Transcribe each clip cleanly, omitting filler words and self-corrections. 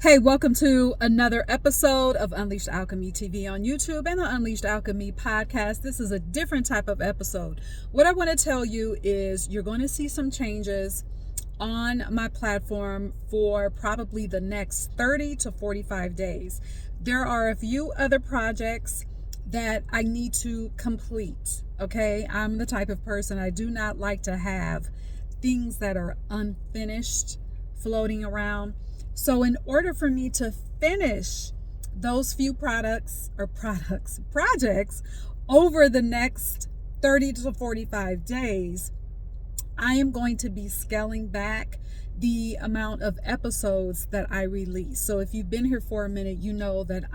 Hey, welcome to another episode of Unleashed Alchemy TV on YouTube and the Unleashed Alchemy podcast. This is a different type of episode. What I want to tell you is you're going to see some changes on my platform for probably the next 30 to 45 days. There are a few other projects that I need to complete. Okay, I'm the type of person, I do not like to have things that are unfinished floating around. So in order for me to finish those few projects over the next 30 to 45 days, I am going to be scaling back the amount of episodes that I release. So if you've been here for a minute, you know that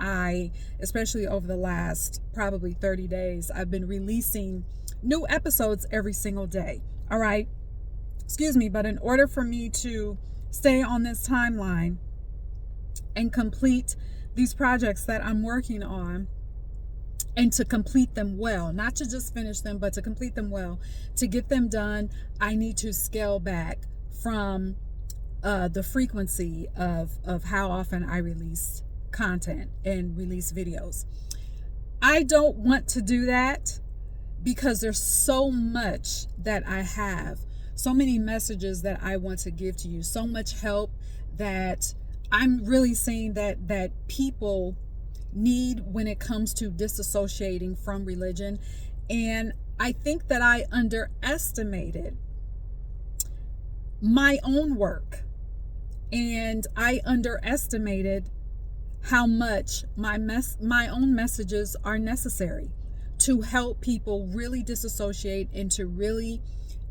especially over the last probably 30 days, I've been releasing new episodes every single day. All right. Excuse me. But in order for me to stay on this timeline and complete these projects that I'm working on, and to complete them well, not to just finish them, but to complete them well, to get them done, I need to scale back from the frequency of how often I release content and release videos. I don't want to do that because there's so much that I have, so many messages that I want to give to you, so much help that I'm really seeing that people need when it comes to disassociating from religion. And I think that I underestimated my own work, and I underestimated how much my own messages are necessary to help people really disassociate and to really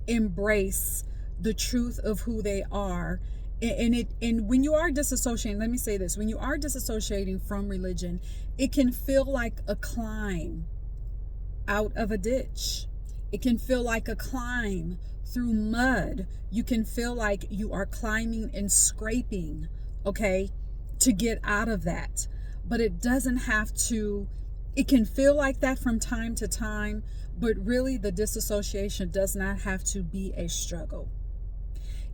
embrace the truth of who they are. And when you are disassociating, let me say this, when you are disassociating from religion, it can feel like a climb out of a ditch. It can feel like a climb through mud. You can feel like you are climbing and scraping, okay, to get out of that. But it doesn't have to. It can feel like that from time to time, but really the disassociation does not have to be a struggle.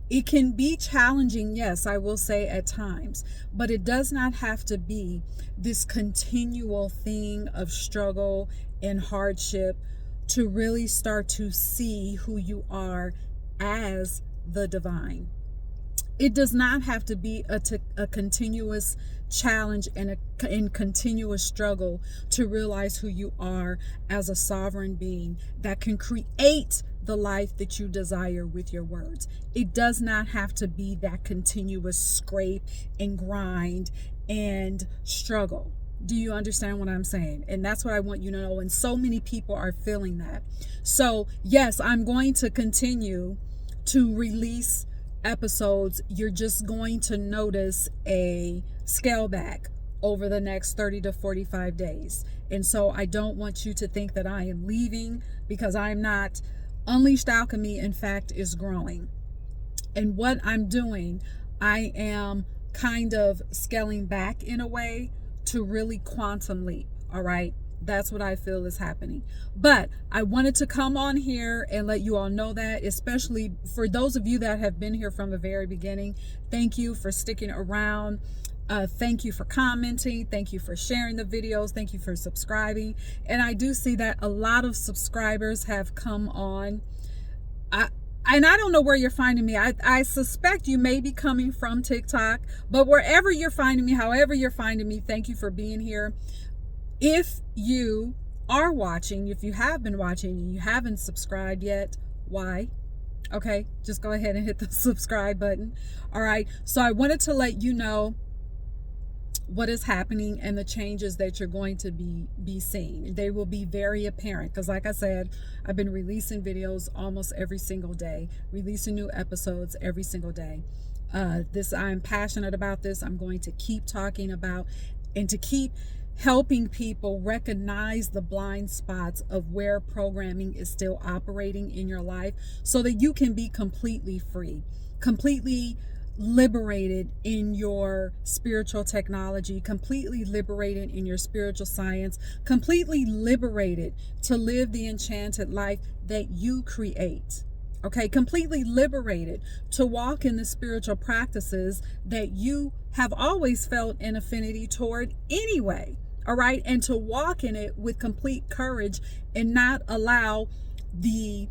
It can be challenging, yes, I will say at times, but it does not have to be this continual thing of struggle and hardship to really start to see who you are as the divine. It does not have to be a continuous challenge and a continuous struggle to realize who you are as a sovereign being that can create the life that you desire with your words. It does not have to be that continuous scrape and grind and struggle. Do you understand what I'm saying? And that's what I want you to know. And so many people are feeling that. So yes, I'm going to continue to release episodes. You're just going to notice a scale back over the next 30 to 45 days. And so I don't want you to think that I am leaving, because I'm not. Unleashed Alchemy, in fact, is growing. And what I'm doing, I am kind of scaling back in a way to really quantum leap. All right. That's what I feel is happening. But I wanted to come on here and let you all know that, especially for those of you that have been here from the very beginning. Thank you for sticking around. Thank you for commenting. Thank you for sharing the videos. Thank you for subscribing. And I do see that a lot of subscribers have come on. And I don't know where you're finding me. I suspect you may be coming from TikTok, but wherever you're finding me, however you're finding me, thank you for being here. If you are watching, if you have been watching and you haven't subscribed yet, why? Okay, just go ahead and hit the subscribe button. All right. So I wanted to let you know what is happening and the changes that you're going to be seeing. They will be very apparent because, like I said, I've been releasing videos almost every single day, releasing new episodes every single day. I'm passionate about this. I'm going to keep talking about and to keep helping people recognize the blind spots of where programming is still operating in your life so that you can be completely free, completely liberated in your spiritual technology, completely liberated in your spiritual science, completely liberated to live the enchanted life that you create. Okay, completely liberated to walk in the spiritual practices that you have always felt an affinity toward anyway. All right, and to walk in it with complete courage and not allow the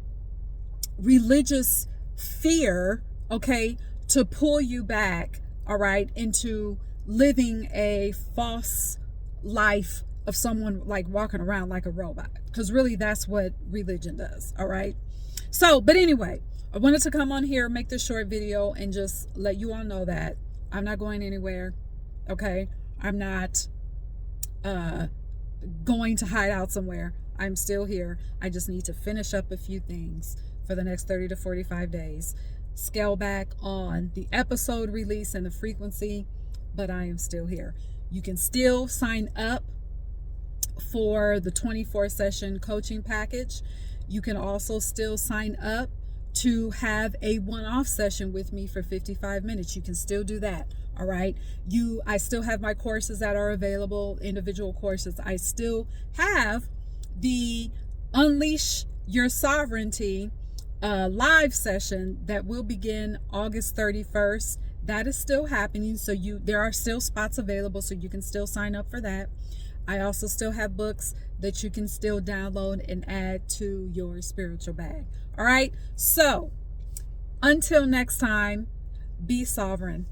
religious fear, okay, to pull you back, all right, into living a false life of someone like walking around like a robot, because really that's what religion does. All right, so but anyway, I wanted to come on here, make this short video, and just let you all know that I'm not going anywhere. Okay, I'm not going to hide out somewhere. I'm still here. I just need to finish up a few things for the next 30 to 45 days, scale back on the episode release and the frequency, but I am still here. You can still sign up for the 24 session coaching package. You can also still sign up to have a one-off session with me for 55 minutes. You can still do that. All right. I still have my courses that are available, individual courses. I still have the Unleash Your Sovereignty live session that will begin August 31st. That is still happening. So there are still spots available, so you can still sign up for that. I also still have books that you can still download and add to your spiritual bag. All right. So until next time, be sovereign.